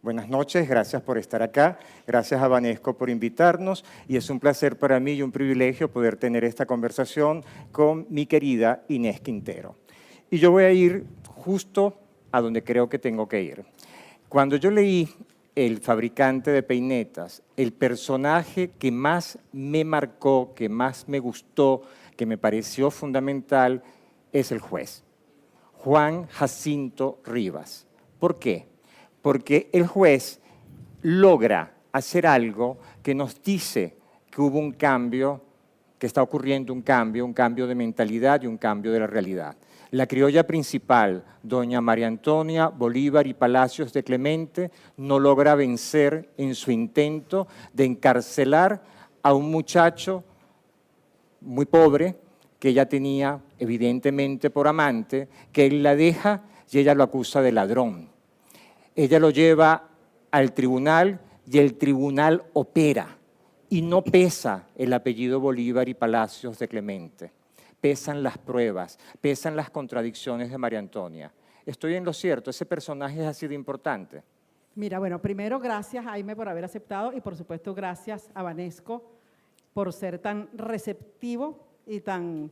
Buenas noches, gracias por estar acá, gracias a Banesco por invitarnos y es un placer para mí y un privilegio poder tener esta conversación con mi querida Inés Quintero. Y yo voy a ir justo a donde creo que tengo que ir. Cuando yo leí El fabricante de peinetas, el personaje que más me marcó, que más me gustó, que me pareció fundamental, es el juez, Juan Jacinto Rivas. ¿Por qué? Porque el juez logra hacer algo que nos dice que hubo un cambio, que está ocurriendo un cambio de mentalidad y un cambio de la realidad. La criolla principal, doña María Antonia Bolívar y Palacios de Clemente, no logra vencer en su intento de encarcelar a un muchacho muy pobre que ella tenía evidentemente por amante, que él la deja y ella lo acusa de ladrón. Ella lo lleva al tribunal y el tribunal opera y no pesa el apellido Bolívar y Palacios de Clemente. Pesan las pruebas, pesan las contradicciones de María Antonia. Estoy en lo cierto, ese personaje ha sido importante. Mira, bueno, primero gracias Jaime por haber aceptado y por supuesto gracias a Banesco por ser tan receptivo y tan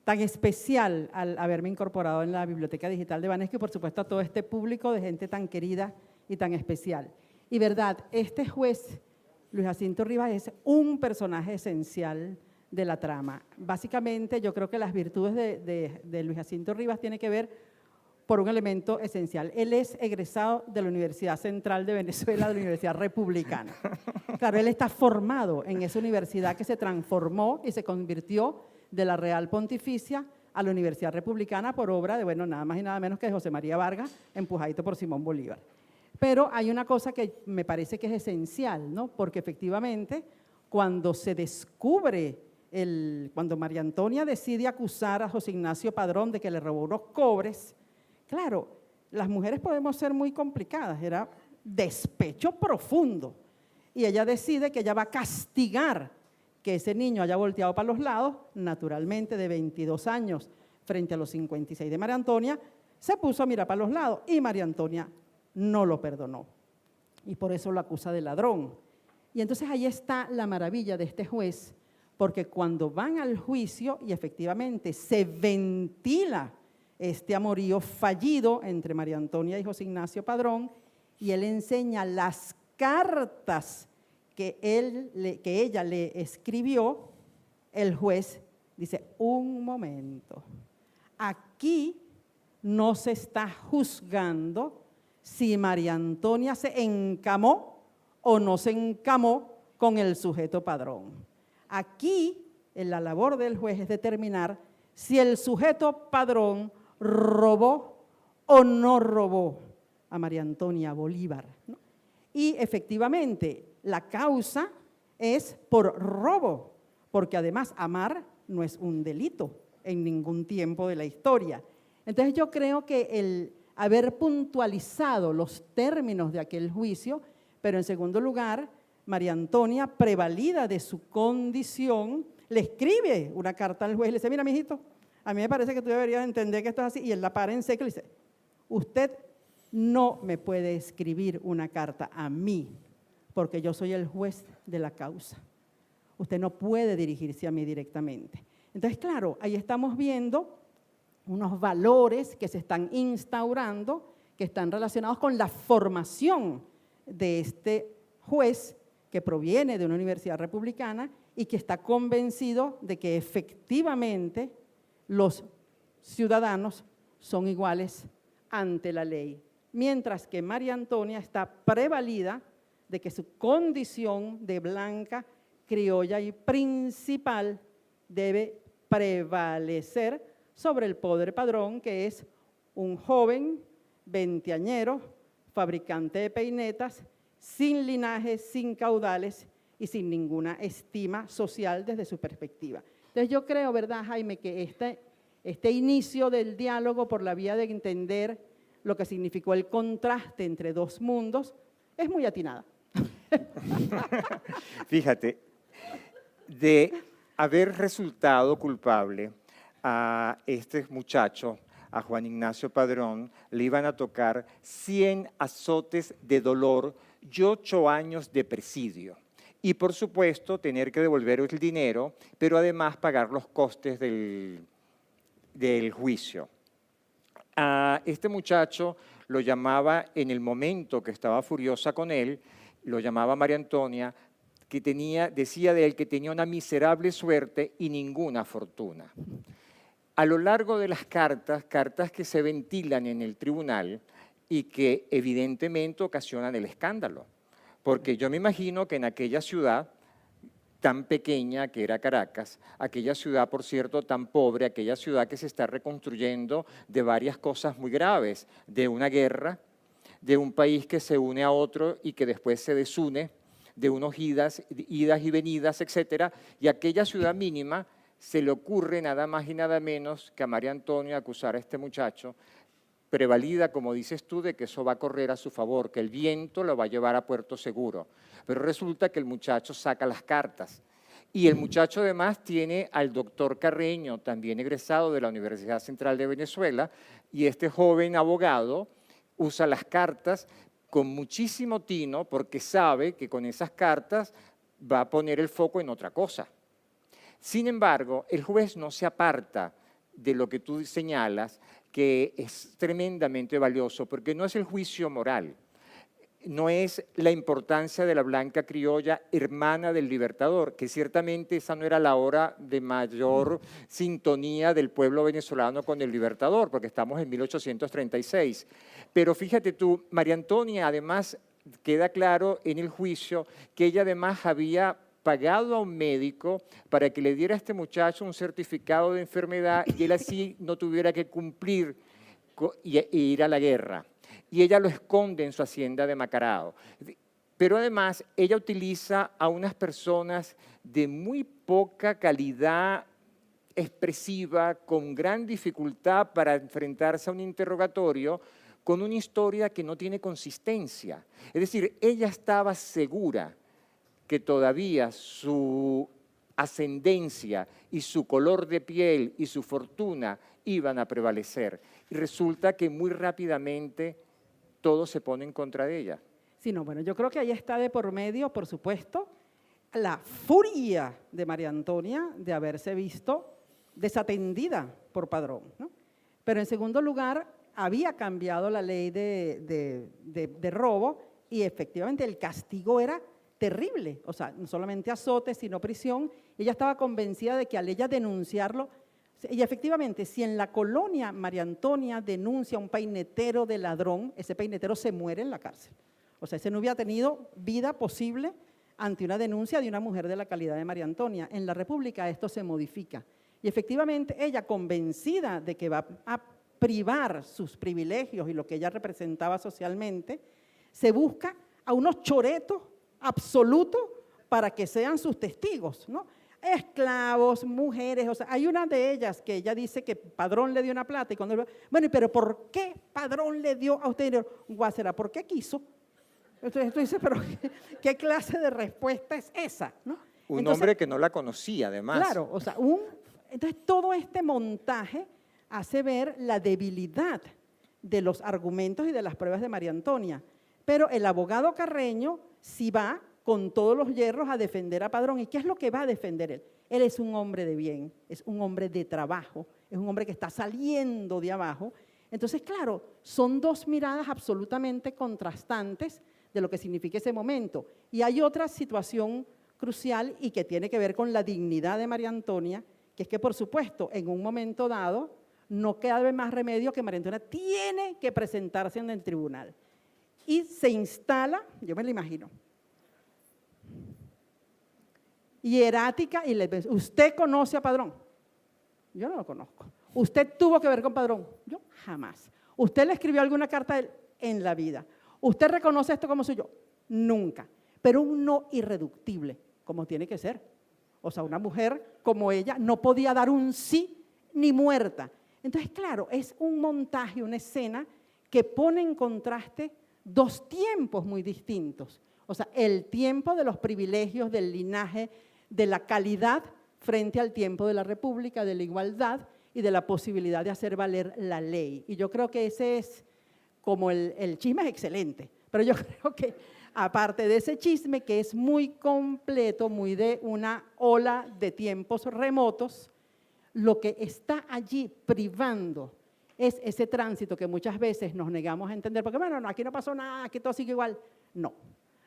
especial al haberme incorporado en la Biblioteca Digital de Banesco y por supuesto a todo este público de gente tan querida y tan especial. Y verdad, este juez, Luis Jacinto Rivas, es un personaje esencial de la trama. Básicamente yo creo que las virtudes de Luis Jacinto Rivas tienen que ver por un elemento esencial. Él es egresado de la Universidad Central de Venezuela, de la Universidad Republicana. Claro, él está formado en esa universidad que se transformó y se convirtió de la Real Pontificia a la Universidad Republicana por obra de, bueno, nada más y nada menos que de José María Vargas, empujadito por Simón Bolívar. Pero hay una cosa que me parece que es esencial, ¿no? Porque efectivamente, cuando se descubre, cuando María Antonia decide acusar a José Ignacio Padrón de que le robó unos cobres, claro, las mujeres podemos ser muy complicadas, era despecho profundo. Y ella decide que ella va a castigar que ese niño haya volteado para los lados, naturalmente de 22 años frente a los 56 de María Antonia, se puso a mirar para los lados y María Antonia no lo perdonó. Y por eso lo acusa de ladrón. Y entonces ahí está la maravilla de este juez, porque cuando van al juicio y efectivamente se ventila este amorío fallido entre María Antonia y José Ignacio Padrón, y él enseña las cartas que ella le escribió, el juez dice, un momento, aquí no se está juzgando si María Antonia se encamó o no se encamó con el sujeto Padrón. Aquí la labor del juez es determinar si el sujeto Padrón robó o no robó a María Antonia Bolívar, ¿no? Y efectivamente, la causa es por robo, porque además amar no es un delito en ningún tiempo de la historia. Entonces yo creo que el haber puntualizado los términos de aquel juicio, pero en segundo lugar, María Antonia, prevalida de su condición, le escribe una carta al juez y le dice, mira, mijito, a mí me parece que tú deberías entender que esto es así, y él la para en seco y le dice, usted no me puede escribir una carta a mí, porque yo soy el juez de la causa. Usted no puede dirigirse a mí directamente. Entonces, claro, ahí estamos viendo unos valores que se están instaurando, que están relacionados con la formación de este juez que proviene de una universidad republicana y que está convencido de que efectivamente los ciudadanos son iguales ante la ley, mientras que María Antonia está prevalida de que su condición de blanca, criolla y principal debe prevalecer sobre el poder Padrón, que es un joven veinteañero, fabricante de peinetas, sin linaje, sin caudales y sin ninguna estima social desde su perspectiva. Entonces yo creo, ¿verdad, Jaime?, que este inicio del diálogo por la vía de entender lo que significó el contraste entre dos mundos es muy atinada. Fíjate, de haber resultado culpable a este muchacho, a Juan Ignacio Padrón le iban a tocar 100 azotes de dolor y 8 años de presidio. Y por supuesto tener que devolver el dinero, pero además pagar los costes del juicio. A este muchacho lo llamaba, en el momento que estaba furiosa con él, lo llamaba María Antonia, que decía de él que tenía una miserable suerte y ninguna fortuna. A lo largo de las cartas que se ventilan en el tribunal y que evidentemente ocasionan el escándalo, porque yo me imagino que en aquella ciudad tan pequeña que era Caracas, aquella ciudad, por cierto, tan pobre, aquella ciudad que se está reconstruyendo de varias cosas muy graves, de una guerra, de un país que se une a otro y que después se desune, de unos idas y venidas, etcétera, y aquella ciudad mínima se le ocurre nada más y nada menos que a María Antonia acusar a este muchacho, prevalida, como dices tú, de que eso va a correr a su favor, que el viento lo va a llevar a puerto seguro. Pero resulta que el muchacho saca las cartas. Y el muchacho además tiene al doctor Carreño, también egresado de la Universidad Central de Venezuela, y este joven abogado usa las cartas con muchísimo tino porque sabe que con esas cartas va a poner el foco en otra cosa. Sin embargo, el juez no se aparta de lo que tú señalas, que es tremendamente valioso, porque no es el juicio moral, no es la importancia de la blanca criolla, hermana del libertador, que ciertamente esa no era la hora de mayor sintonía del pueblo venezolano con el libertador, porque estamos en 1836. Pero fíjate tú, María Antonia, además, queda claro en el juicio que ella además había pagado a un médico para que le diera a este muchacho un certificado de enfermedad y él así no tuviera que cumplir e ir a la guerra. Y ella lo esconde en su hacienda de Macarao. Pero además ella utiliza a unas personas de muy poca calidad expresiva, con gran dificultad para enfrentarse a un interrogatorio, con una historia que no tiene consistencia. Es decir, ella estaba segura que todavía su ascendencia y su color de piel y su fortuna iban a prevalecer. Y resulta que muy rápidamente todo se pone en contra de ella. Sí, no, bueno, yo creo que ahí está de por medio, por supuesto, la furia de María Antonia de haberse visto desatendida por Padrón, ¿no? Pero en segundo lugar, había cambiado la ley de robo y efectivamente el castigo era terrible, o sea, no solamente azote, sino prisión. Ella estaba convencida de que al ella denunciarlo, y efectivamente, si en la colonia María Antonia denuncia a un peinetero de ladrón, ese peinetero se muere en la cárcel. O sea, ese no hubiera tenido vida posible ante una denuncia de una mujer de la calidad de María Antonia. En la República esto se modifica. Y efectivamente, ella, convencida de que va a privar sus privilegios y lo que ella representaba socialmente, se busca a unos choretos absolutos para que sean sus testigos, ¿no? Esclavos, mujeres, o sea, hay una de ellas que ella dice que Padrón le dio una plata y cuando, bueno, pero ¿por qué Padrón le dio a usted dinero? Guásera, ¿por qué quiso? Entonces tú dices, pero ¿qué clase de respuesta es esa? ¿No? Un hombre que no la conocía, además. Claro, o sea, entonces todo este montaje hace ver la debilidad de los argumentos y de las pruebas de María Antonia. Pero el abogado Carreño sí va con todos los hierros a defender a Padrón. ¿Y qué es lo que va a defender él? Él es un hombre de bien, es un hombre de trabajo, es un hombre que está saliendo de abajo. Entonces, claro, son dos miradas absolutamente contrastantes de lo que significa ese momento. Y hay otra situación crucial y que tiene que ver con la dignidad de María Antonia, que es que, por supuesto, en un momento dado, no queda más remedio que María Antonia tiene que presentarse en el tribunal. Y se instala, yo me lo imagino, hierática y le dice, ¿usted conoce a Padrón? Yo no lo conozco. ¿Usted tuvo que ver con Padrón? Yo jamás. ¿Usted le escribió alguna carta a él? En la vida. ¿Usted reconoce esto como suyo? Nunca. Pero un no irreductible, como tiene que ser. O sea, una mujer como ella no podía dar un sí ni muerta. Entonces, claro, es un montaje, una escena que pone en contraste dos tiempos muy distintos. O sea, el tiempo de los privilegios, del linaje, de la calidad frente al tiempo de la República, de la igualdad, y de la posibilidad de hacer valer la ley. Y yo creo que ese es como el chisme es excelente, pero yo creo que aparte de ese chisme que es muy completo, muy de una ola de tiempos remotos, lo que está allí privando es ese tránsito que muchas veces nos negamos a entender, porque bueno, no, aquí no pasó nada, aquí todo sigue igual. No,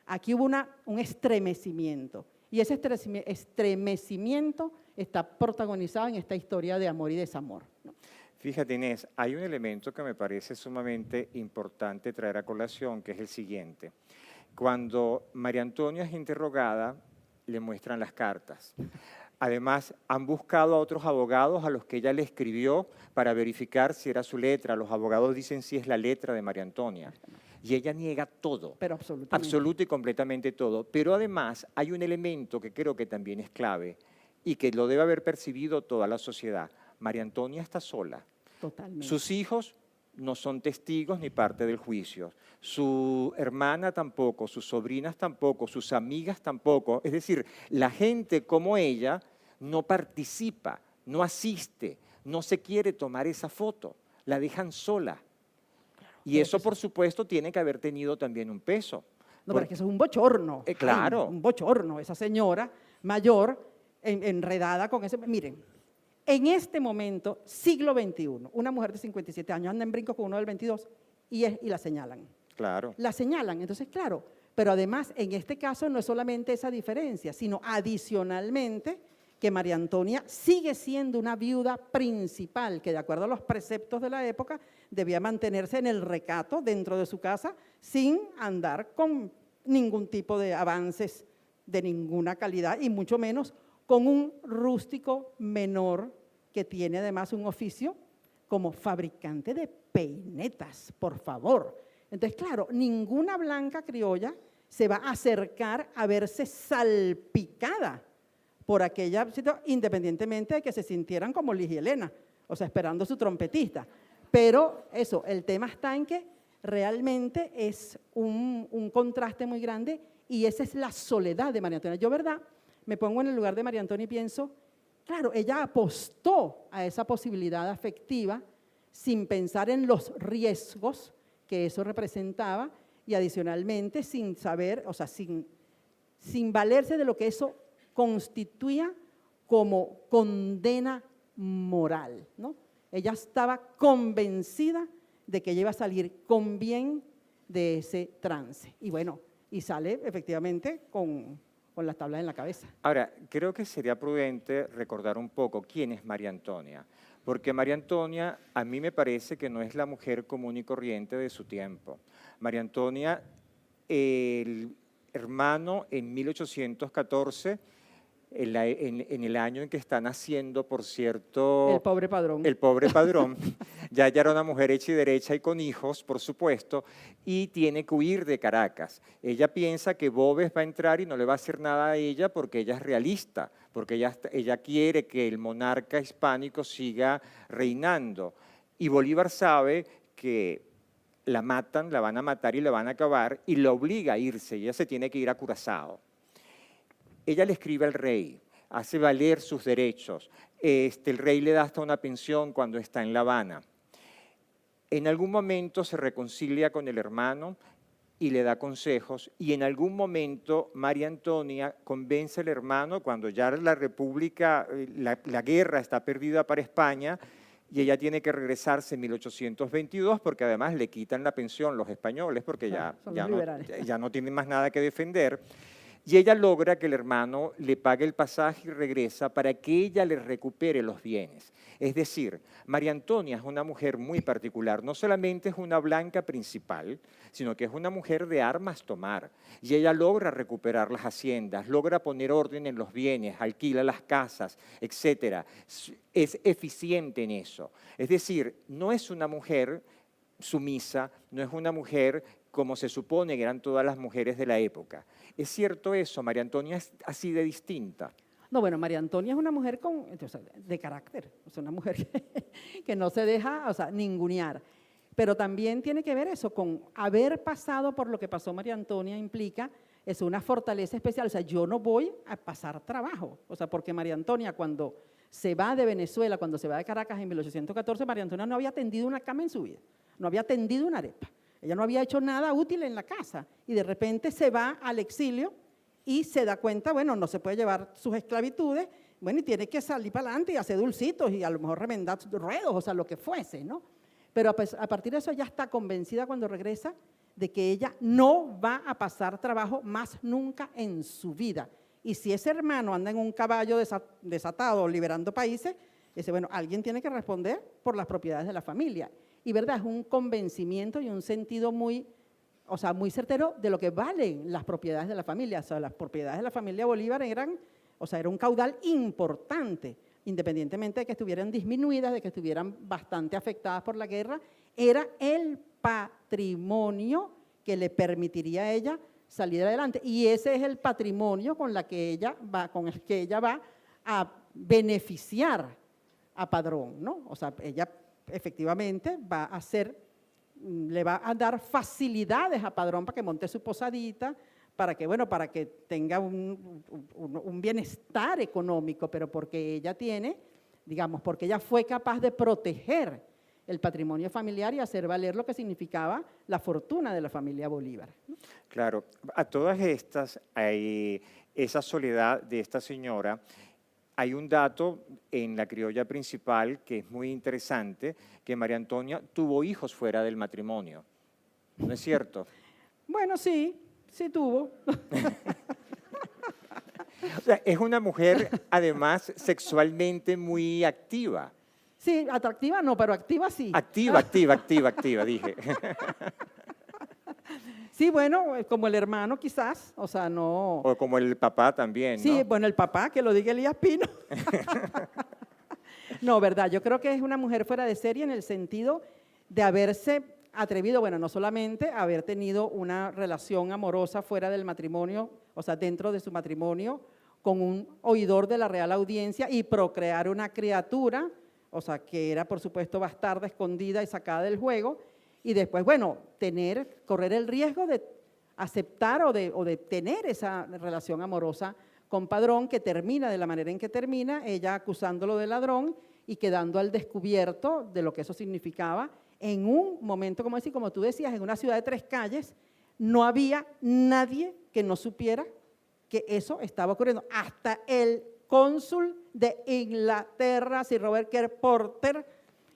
aquí hubo un estremecimiento, y ese estremecimiento está protagonizado en esta historia de amor y desamor, ¿no? Fíjate, Inés, hay un elemento que me parece sumamente importante traer a colación, que es el siguiente. Cuando María Antonia es interrogada, le muestran las cartas. Además, han buscado a otros abogados a los que ella le escribió para verificar si era su letra. Los abogados dicen si es la letra de María Antonia. Y ella niega todo. Pero absolutamente. Absoluto y completamente todo. Pero además hay un elemento que creo que también es clave y que lo debe haber percibido toda la sociedad. María Antonia está sola. Totalmente. Sus hijos no son testigos ni parte del juicio. Su hermana tampoco, sus sobrinas tampoco, sus amigas tampoco. Es decir, la gente como ella no participa, no asiste, no se quiere tomar esa foto, la dejan sola. Y eso, por supuesto, tiene que haber tenido también un peso. No, pero es que eso es un bochorno. Claro. Un bochorno, esa señora mayor enredada con ese… Miren, en este momento, siglo XXI, una mujer de 57 años anda en brinco con uno del 22 y la señalan. Claro. La señalan, entonces, claro, pero además, en este caso, no es solamente esa diferencia, sino adicionalmente que María Antonia sigue siendo una viuda principal, que de acuerdo a los preceptos de la época, debía mantenerse en el recato dentro de su casa sin andar con ningún tipo de avances de ninguna calidad y mucho menos con un rústico menor que tiene además un oficio como fabricante de peinetas, por favor. Entonces, claro, ninguna blanca criolla se va a acercar a verse salpicada por aquella situación, independientemente de que se sintieran como Ligia Elena, o sea, esperando su trompetista. Pero eso, el tema está en que realmente es un contraste muy grande y esa es la soledad de María Antonia. Yo, ¿verdad?, me pongo en el lugar de María Antonia y pienso, claro, ella apostó a esa posibilidad afectiva sin pensar en los riesgos que eso representaba y adicionalmente sin saber, o sea, sin valerse de lo que eso constituía como condena moral, ¿no? Ella estaba convencida de que ella iba a salir con bien de ese trance. Y bueno, y sale efectivamente con las tablas en la cabeza. Ahora, creo que sería prudente recordar un poco quién es María Antonia, porque María Antonia a mí me parece que no es la mujer común y corriente de su tiempo. María Antonia, el hermano en 1814, en el año en que está naciendo, por cierto… El pobre padrón. El pobre padrón. Ya era una mujer hecha y derecha y con hijos, por supuesto, y tiene que huir de Caracas. Ella piensa que Boves va a entrar y no le va a hacer nada a ella porque ella es realista, porque ella quiere que el monarca hispánico siga reinando. Y Bolívar sabe que la matan, la van a matar y la van a acabar, y la obliga a irse, y ella se tiene que ir a Curazao. Ella le escribe al rey, hace valer sus derechos. El rey le da hasta una pensión cuando está en La Habana. En algún momento se reconcilia con el hermano y le da consejos, y en algún momento María Antonia convence al hermano cuando ya la república, la guerra está perdida para España, y ella tiene que regresarse en 1822 porque además le quitan la pensión los españoles porque ya no tienen más nada que defender. Y ella logra que el hermano le pague el pasaje y regresa para que ella le recupere los bienes. Es decir, María Antonia es una mujer muy particular. No solamente es una blanca principal, sino que es una mujer de armas tomar. Y ella logra recuperar las haciendas, logra poner orden en los bienes, alquila las casas, etc. Es eficiente en eso. Es decir, no es una mujer sumisa, no es una mujer como se supone que eran todas las mujeres de la época. ¿Es cierto eso? ¿María Antonia es así de distinta? No, bueno, María Antonia es una mujer de carácter, es una mujer que no se deja, ningunear. Pero también tiene que ver eso, con haber pasado por lo que pasó María Antonia implica, es una fortaleza especial. O sea, yo no voy a pasar trabajo, porque María Antonia cuando se va de Venezuela, cuando se va de Caracas en 1814, María Antonia no había tendido una cama en su vida, no había tendido una arepa. Ella no había hecho nada útil en la casa y de repente se va al exilio y se da cuenta, bueno, no se puede llevar sus esclavitudes, bueno, y tiene que salir para adelante y hacer dulcitos y a lo mejor remendar ruedos, o sea, lo que fuese, ¿no? Pero a partir de eso ella está convencida cuando regresa de que ella no va a pasar trabajo más nunca en su vida. Y si ese hermano anda en un caballo desatado liberando países, dice, bueno, alguien tiene que responder por las propiedades de la familia. Y verdad, es un convencimiento y un sentido muy, o sea, muy certero de lo que valen las propiedades de la familia. O sea, las propiedades de la familia Bolívar eran, o sea, era un caudal importante, independientemente de que estuvieran disminuidas, de que estuvieran bastante afectadas por la guerra, era el patrimonio que le permitiría a ella salir adelante. Y ese es el patrimonio con el que ella va a beneficiar a Padrón, ¿no? O sea, ella efectivamente va a le va a dar facilidades a Padrón para que monte su posadita, para que, bueno, para que tenga un bienestar económico, pero porque ella tiene, digamos, porque ella fue capaz de proteger el patrimonio familiar y hacer valer lo que significaba la fortuna de la familia Bolívar. Claro, a todas estas, hay esa soledad de esta señora. Hay un dato en la criolla principal que es muy interesante, que María Antonia tuvo hijos fuera del matrimonio. ¿No es cierto? Bueno, sí, sí tuvo. O sea, es una mujer, además, sexualmente muy activa. Sí, atractiva no, pero activa sí. Activa, dije. Sí, bueno, como el hermano quizás, o sea, no… O como el papá también, ¿no? Sí, bueno, el papá, que lo diga Elías Pino. No, verdad, yo creo que es una mujer fuera de serie en el sentido de haberse atrevido, bueno, no solamente haber tenido una relación amorosa fuera del matrimonio, o sea, dentro de su matrimonio, con un oidor de la Real Audiencia y procrear una criatura, o sea, que era, por supuesto, bastarda, escondida y sacada del juego, y después, bueno, correr el riesgo de aceptar o de tener esa relación amorosa con Padrón, que termina de la manera en que termina, ella acusándolo de ladrón y quedando al descubierto de lo que eso significaba. En un momento, como tú decías, en una ciudad de 3 calles, no había nadie que no supiera que eso estaba ocurriendo. Hasta el cónsul de Inglaterra, Sir Robert Kerr Porter,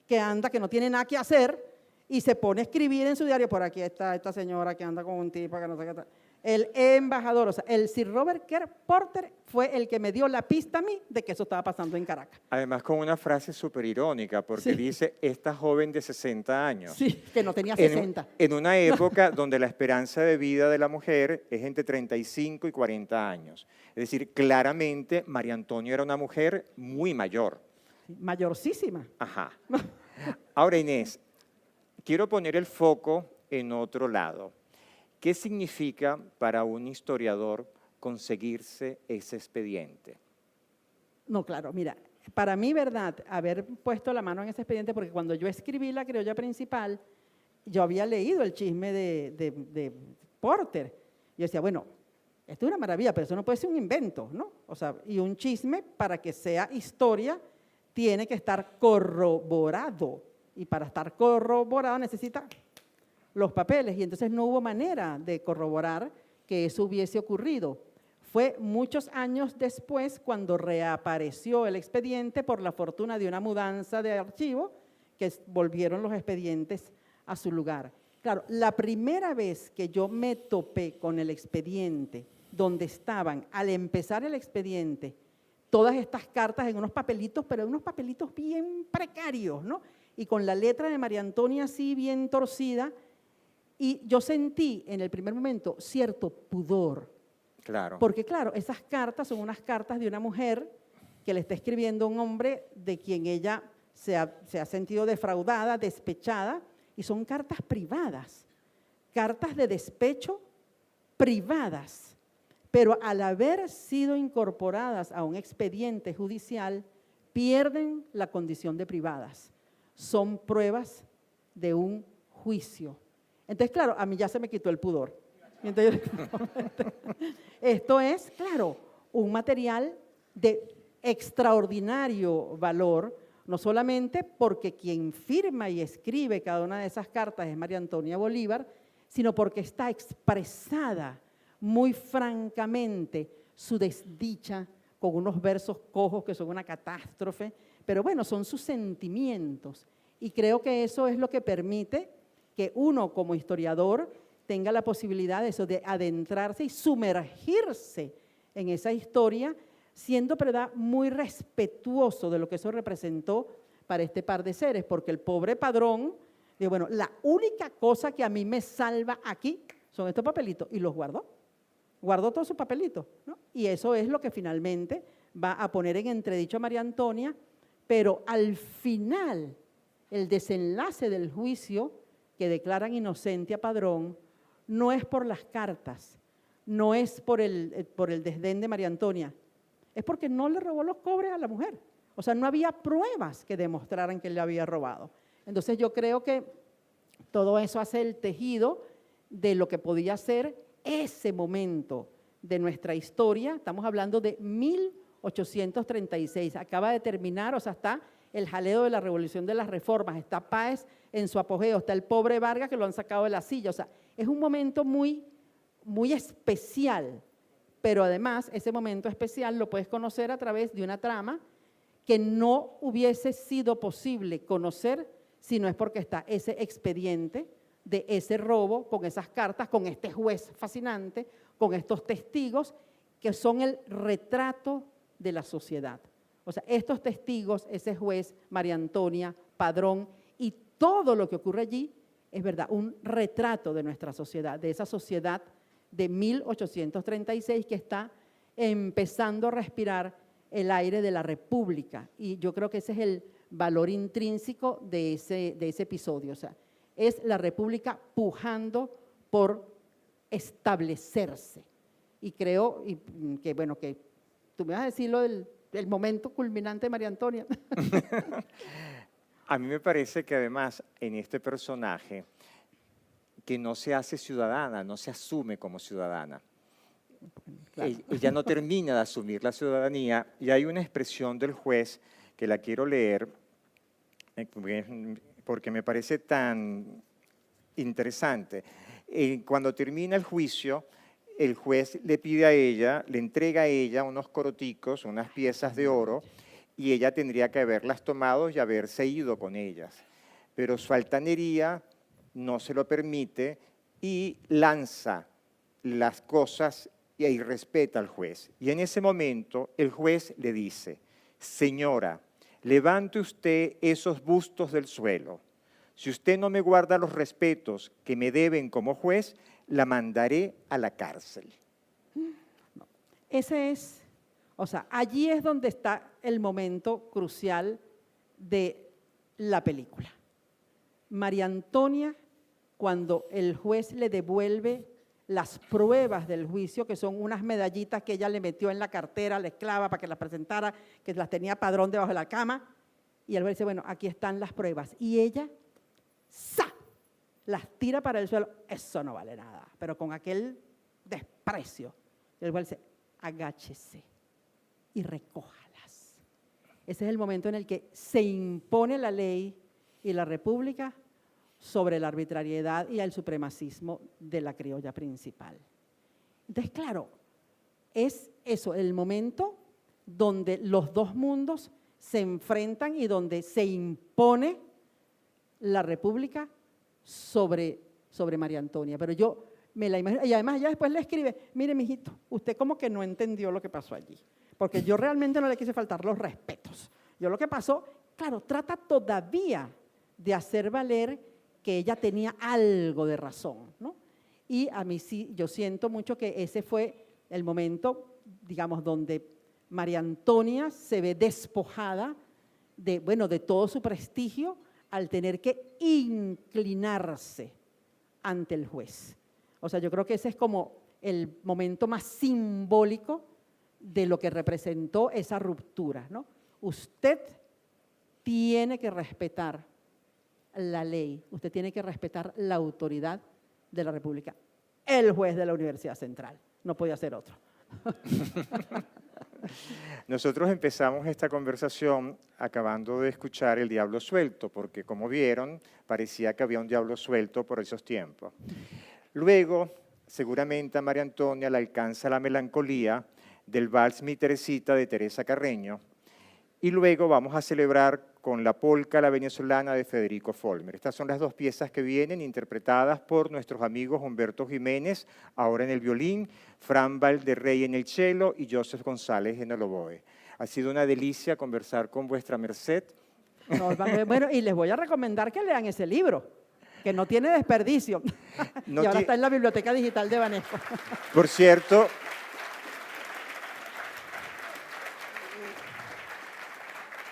que no tiene nada que hacer, y se pone a escribir en su diario, por aquí está esta señora que anda con un tipo que no sé qué tal. El embajador, o sea, el Sir Robert Kerr Porter fue el que me dio la pista a mí de que eso estaba pasando en Caracas. Además con una frase súper irónica, porque dice, esta joven de 60 años. Sí, que no tenía 60. En una época donde la esperanza de vida de la mujer es entre 35 y 40 años. Es decir, claramente María Antonia era una mujer muy mayor. Mayorcísima. Ajá. Ahora, Inés, quiero poner el foco en otro lado. ¿Qué significa para un historiador conseguirse ese expediente? No, claro, mira, para mí, verdad, haber puesto la mano en ese expediente, porque cuando yo escribí la criolla principal, yo había leído el chisme de Porter. Yo decía, bueno, esto es una maravilla, pero eso no puede ser un invento, ¿no? O sea, y un chisme, para que sea historia, tiene que estar corroborado. Y para estar corroborado necesita los papeles, y entonces no hubo manera de corroborar que eso hubiese ocurrido. Fue muchos años después cuando reapareció el expediente por la fortuna de una mudanza de archivo que volvieron los expedientes a su lugar. Claro, la primera vez que yo me topé con el expediente, donde estaban, al empezar el expediente, todas estas cartas en unos papelitos, pero en unos papelitos bien precarios, ¿no? Y con la letra de María Antonia así bien torcida, y yo sentí en el primer momento cierto pudor. Claro. Porque claro, esas cartas son unas cartas de una mujer que le está escribiendo a un hombre de quien ella se ha sentido defraudada, despechada, y son cartas privadas, cartas de despecho privadas, pero al haber sido incorporadas a un expediente judicial, pierden la condición de privadas. Son pruebas de un juicio. Entonces, claro, a mí ya se me quitó el pudor. Entonces, esto es, claro, un material de extraordinario valor, no solamente porque quien firma y escribe cada una de esas cartas es María Antonia Bolívar, sino porque está expresada muy francamente su desdicha con unos versos cojos que son una catástrofe, pero bueno, son sus sentimientos. Y creo que eso es lo que permite que uno como historiador tenga la posibilidad de eso, de adentrarse y sumergirse en esa historia, siendo, ¿verdad?, muy respetuoso de lo que eso representó para este par de seres, porque el pobre Padrón dijo, bueno, la única cosa que a mí me salva aquí son estos papelitos, y los guardó. Guardó todos sus papelitos, ¿no? Y eso es lo que finalmente va a poner en entredicho a María Antonia, pero al final, el desenlace del juicio que declaran inocente a Padrón no es por las cartas, no es por el desdén de María Antonia, es porque no le robó los cobres a la mujer. O sea, no había pruebas que demostraran que le había robado. Entonces yo creo que todo eso hace el tejido de lo que podía ser ese momento de nuestra historia. Estamos hablando de 1836, acaba de terminar, o sea, está el jaleo de la Revolución de las Reformas, está Páez en su apogeo, está el pobre Vargas que lo han sacado de la silla, o sea, es un momento muy, muy especial, pero además ese momento especial lo puedes conocer a través de una trama que no hubiese sido posible conocer si no es porque está ese expediente de ese robo, con esas cartas, con este juez fascinante, con estos testigos que son el retrato de la sociedad. O sea, estos testigos, ese juez, María Antonia, Padrón y todo lo que ocurre allí es verdad, un retrato de nuestra sociedad, de esa sociedad de 1836 que está empezando a respirar el aire de la República. Y yo creo que ese es el valor intrínseco de ese episodio. O sea, es la República pujando por establecerse. Y creo que, bueno, que tú me vas a decir lo del momento culminante de María Antonia. A mí me parece que además en este personaje que no se hace ciudadana, no se asume como ciudadana. Claro. Ella no termina de asumir la ciudadanía y hay una expresión del juez que la quiero leer porque me parece tan interesante. Cuando termina el juicio, el juez le pide a ella, le entrega a ella unos coroticos, unas piezas de oro, y ella tendría que haberlas tomado y haberse ido con ellas. Pero su altanería no se lo permite y lanza las cosas y irrespeta al juez. Y en ese momento el juez le dice, señora, levante usted esos bustos del suelo. Si usted no me guarda los respetos que me deben como juez, la mandaré a la cárcel. Ese es, o sea, allí es donde está el momento crucial de la película. María Antonia, cuando el juez le devuelve las pruebas del juicio, que son unas medallitas que ella le metió en la cartera a la esclava para que las presentara, que las tenía Padrón debajo de la cama, y el juez dice, bueno, aquí están las pruebas. Y ella, ¡sa!, las tira para el suelo. Eso no vale nada, pero con aquel desprecio. El juez dice, agáchese y recójalas. Ese es el momento en el que se impone la ley y la república sobre la arbitrariedad y el supremacismo de la criolla principal. Entonces, claro, es eso, el momento donde los dos mundos se enfrentan y donde se impone la república sobre María Antonia. Pero yo me la imagino, y además ella después le escribe, mire, mijito, usted como que no entendió lo que pasó allí, porque yo realmente no le quise faltar los respetos. Yo lo que pasó, claro, trata todavía de hacer valer que ella tenía algo de razón, ¿no? Y a mí sí, yo siento mucho que ese fue el momento, digamos, donde María Antonia se ve despojada de, bueno, de todo su prestigio al tener que inclinarse ante el juez. O sea, yo creo que ese es como el momento más simbólico de lo que representó esa ruptura, ¿no? Usted tiene que respetar la ley, usted tiene que respetar la autoridad de la República. El juez de la Universidad Central, no podía ser otro. Nosotros empezamos esta conversación acabando de escuchar El Diablo Suelto, porque como vieron, parecía que había un diablo suelto por esos tiempos. Luego, seguramente a María Antonia le alcanza la melancolía del Vals Mi Teresita de Teresa Carreño, y luego vamos a celebrar con la polca La Venezolana de Federico Folmer. Estas son las dos piezas que vienen interpretadas por nuestros amigos Humberto Jiménez, ahora en el violín, Fran Valderrey en el cello y Joseph González en el oboe. Ha sido una delicia conversar con vuestra merced. No, bueno, y les voy a recomendar que lean ese libro, que no tiene desperdicio. No y ahora ti- está en la Biblioteca Digital de Banesco. Por cierto,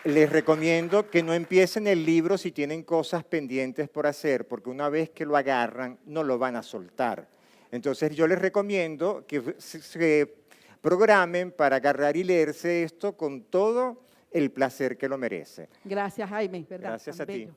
les recomiendo que no empiecen el libro si tienen cosas pendientes por hacer, porque una vez que lo agarran, no lo van a soltar. Entonces yo les recomiendo que se programen para agarrar y leerse esto con todo el placer que lo merece. Gracias, Jaime, ¿verdad? Gracias Tan a ti. bello.